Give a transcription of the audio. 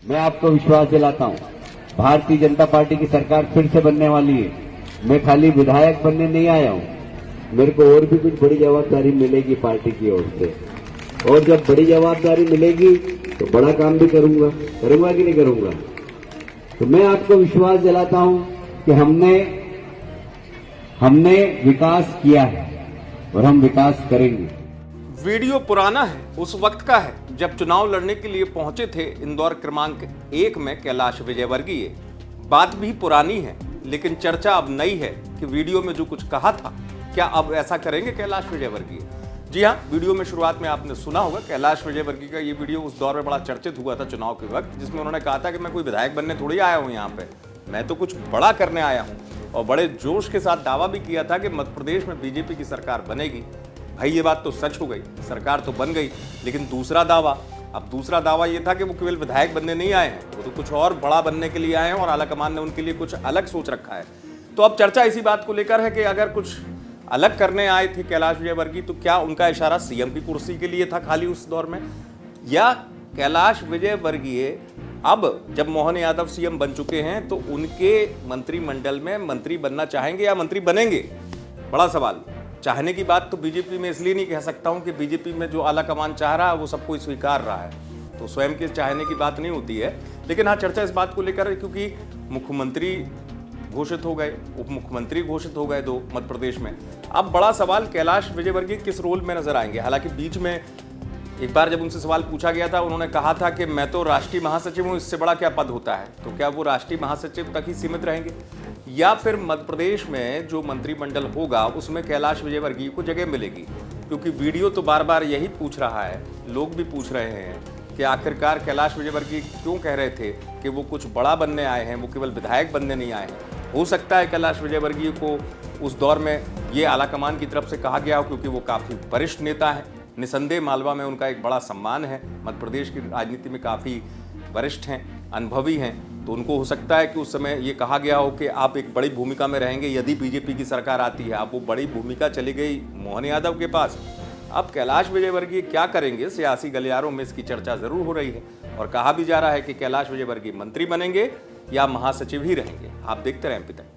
मैं आपको विश्वास दिलाता हूं, भारतीय जनता पार्टी की सरकार फिर से बनने वाली है। मैं खाली विधायक बनने नहीं आया हूं, मेरे को और भी कुछ बड़ी जवाबदारी मिलेगी पार्टी की ओर से। और जब बड़ी जवाबदारी मिलेगी तो बड़ा काम भी करूंगा कि नहीं करूंगा। तो मैं आपको विश्वास दिलाता हूं कि हमने विकास किया है और हम विकास करेंगे। वीडियो पुराना है, उस वक्त का है जब चुनाव लड़ने के लिए पहुंचे थे इंदौर क्रमांक 1 में कैलाश विजयवर्गीय। बात भी पुरानी है, लेकिन चर्चा अब नई है कि वीडियो में जो कुछ कहा था, क्या अब ऐसा करेंगे कैलाश विजयवर्गीय? जी हाँ, वीडियो में शुरुआत में आपने सुना होगा कैलाश विजयवर्गीय का ये वीडियो उस दौर में बड़ा चर्चित हुआ था चुनाव के वक्त, जिसमें उन्होंने कहा था कि मैं कोई विधायक बनने थोड़ी आया हूँ यहाँ पे, मैं तो कुछ बड़ा करने आया हूँ। और बड़े जोश के साथ दावा भी किया था कि मध्य प्रदेश में बीजेपी की सरकार बनेगी। भाई ये बात तो सच हो गई, सरकार तो बन गई, लेकिन दूसरा दावा ये था कि वो केवल विधायक बनने नहीं आए हैं, वो तो कुछ और बड़ा बनने के लिए आए हैं और आलाकमान ने उनके लिए कुछ अलग सोच रखा है। तो अब चर्चा इसी बात को लेकर है कि अगर कुछ अलग करने आए थे कैलाश विजयवर्गीय तो क्या उनका इशारा सीएम की कुर्सी के लिए था खाली उस दौर में, या कैलाश विजयवर्गीय अब जब मोहन यादव सीएम बन चुके हैं तो उनके मंत्रिमंडल में मंत्री बनना चाहेंगे या मंत्री बनेंगे? बड़ा सवाल। चाहने की बात तो बीजेपी में इसलिए नहीं कह सकता हूं कि बीजेपी में जो आला कमान चाह रहा है वो सब कोई स्वीकार रहा है, तो स्वयं के चाहने की बात नहीं होती है। लेकिन हाँ, चर्चा इस बात को लेकर है क्योंकि मुख्यमंत्री घोषित हो गए, उप मुख्यमंत्री घोषित हो गए 2 मध्य प्रदेश में। अब बड़ा सवाल कैलाश विजयवर्गीय किस रोल में नजर आएंगे। हालांकि बीच में एक बार जब उनसे सवाल पूछा गया था, उन्होंने कहा था कि मैं तो राष्ट्रीय महासचिव हूं, इससे बड़ा क्या पद होता है। तो क्या वो राष्ट्रीय महासचिव तक ही सीमित रहेंगे या फिर मध्य प्रदेश में जो मंत्रिमंडल होगा उसमें कैलाश विजयवर्गीय को जगह मिलेगी? क्योंकि वीडियो तो बार बार यही पूछ रहा है, लोग भी पूछ रहे हैं कि आखिरकार कैलाश विजयवर्गीय क्यों कह रहे थे कि वो कुछ बड़ा बनने आए हैं, वो केवल विधायक बनने नहीं आए हैं। हो सकता है कैलाश विजयवर्गीय को उस दौर में ये आलाकमान की तरफ से कहा गया हो क्योंकि वो काफ़ी वरिष्ठ नेता है, निसंदेह मालवा में उनका एक बड़ा सम्मान है, मध्य प्रदेश की राजनीति में काफ़ी वरिष्ठ हैं, अनुभवी हैं। तो उनको हो सकता है कि उस समय ये कहा गया हो कि आप एक बड़ी भूमिका में रहेंगे यदि बीजेपी की सरकार आती है। अब वो बड़ी भूमिका चली गई मोहन यादव के पास। अब कैलाश विजयवर्गीय क्या करेंगे, सियासी गलियारों में इसकी चर्चा जरूर हो रही है और कहा भी जा रहा है कि कैलाश विजयवर्गीय मंत्री बनेंगे या महासचिव ही रहेंगे। आप देखते रहें एमपी तक।